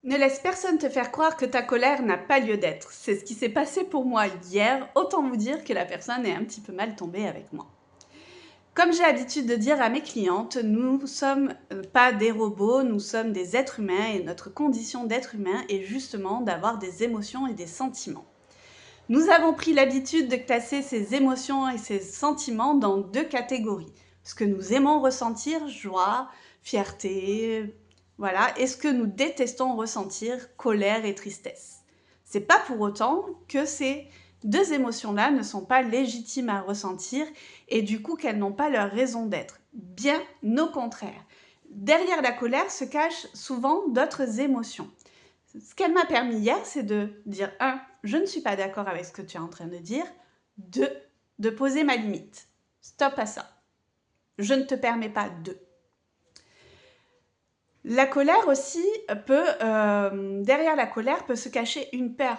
Ne laisse personne te faire croire que ta colère n'a pas lieu d'être. C'est ce qui s'est passé pour moi hier, autant vous dire que la personne est un petit peu mal tombée avec moi. Comme j'ai l'habitude de dire à mes clientes, nous ne sommes pas des robots, nous sommes des êtres humains et notre condition d'être humain est justement d'avoir des émotions et des sentiments. Nous avons pris l'habitude de classer ces émotions et ces sentiments dans deux catégories. Ce que nous aimons ressentir, joie, fierté, voilà, et ce que nous détestons ressentir, colère et tristesse. C'est pas pour autant que ces deux émotions-là ne sont pas légitimes à ressentir et du coup qu'elles n'ont pas leur raison d'être. Bien au contraire. Derrière la colère se cachent souvent d'autres émotions. Ce qu'elle m'a permis hier, c'est de dire 1. Je ne suis pas d'accord avec ce que tu es en train de dire. 2. De poser ma limite. Stop à ça. Je ne te permets pas de. La colère aussi derrière la colère peut se cacher une peur.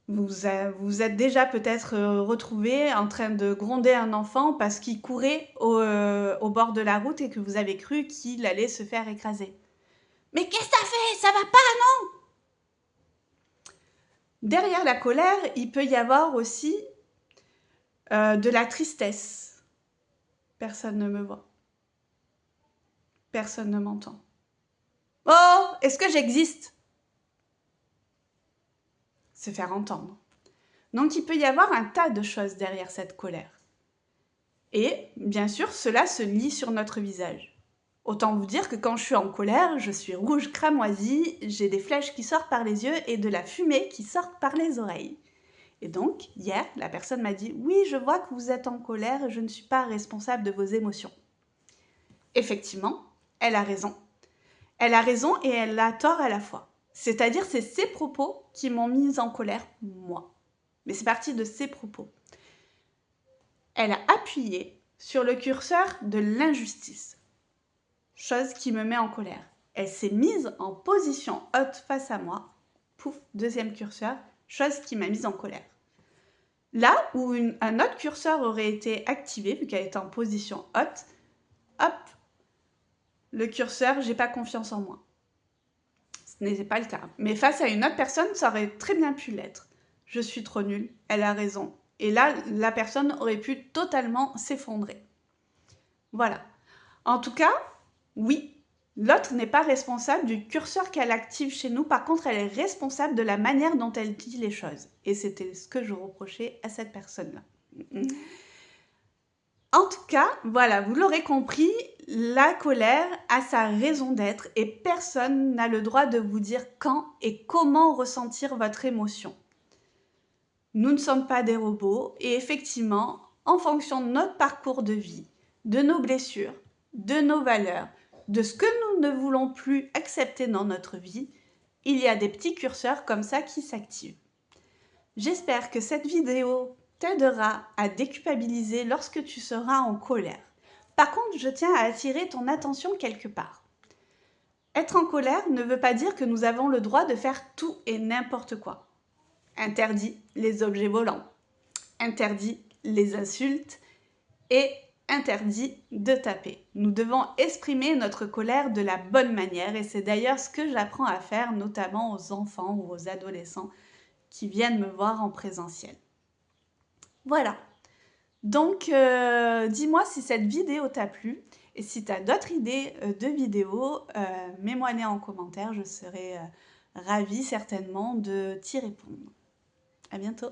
Vous êtes déjà peut-être retrouvé en train de gronder un enfant parce qu'il courait au bord de la route et que vous avez cru qu'il allait se faire écraser. Mais qu'est-ce que t'as fait? Ça va pas, non? Derrière la colère, il peut y avoir aussi de la tristesse. Personne ne me voit. Personne ne m'entend. Oh, est-ce que j'existe? Se faire entendre. Donc il peut y avoir un tas de choses derrière cette colère. Et bien sûr, cela se lit sur notre visage. Autant vous dire que quand je suis en colère, je suis rouge cramoisi, j'ai des flèches qui sortent par les yeux et de la fumée qui sort par les oreilles. Et donc, hier, la personne m'a dit « Oui, je vois que vous êtes en colère et je ne suis pas responsable de vos émotions. » Effectivement, elle a raison. Elle a raison et elle a tort à la fois. C'est-à-dire, c'est ses propos qui m'ont mise en colère, moi. Mais c'est parti de ses propos. Elle a appuyé sur le curseur de l'injustice, chose qui me met en colère. Elle s'est mise en position haute face à moi, pouf, deuxième curseur, chose qui m'a mise en colère. Là où un autre curseur aurait été activé, vu qu'elle était en position haute, hop, le curseur, j'ai pas confiance en moi. Ce n'était pas le cas. Mais face à une autre personne, ça aurait très bien pu l'être. Je suis trop nulle, elle a raison. Et là, la personne aurait pu totalement s'effondrer. Voilà. En tout cas, oui, l'autre n'est pas responsable du curseur qu'elle active chez nous. Par contre, elle est responsable de la manière dont elle dit les choses. Et c'était ce que je reprochais à cette personne-là. En tout cas, voilà, vous l'aurez compris, la colère a sa raison d'être et personne n'a le droit de vous dire quand et comment ressentir votre émotion. Nous ne sommes pas des robots et effectivement, en fonction de notre parcours de vie, de nos blessures, de nos valeurs, de ce que nous ne voulons plus accepter dans notre vie, il y a des petits curseurs comme ça qui s'activent. J'espère que cette vidéo t'aidera à déculpabiliser lorsque tu seras en colère. Par contre, je tiens à attirer ton attention quelque part. Être en colère ne veut pas dire que nous avons le droit de faire tout et n'importe quoi. Interdit les objets volants, interdit les insultes et interdit de taper. Nous devons exprimer notre colère de la bonne manière et c'est d'ailleurs ce que j'apprends à faire notamment aux enfants ou aux adolescents qui viennent me voir en présentiel. Voilà. Donc, dis-moi si cette vidéo t'a plu et si tu as d'autres idées de vidéos, mets-moi-les en commentaire, je serai ravie certainement de t'y répondre. À bientôt.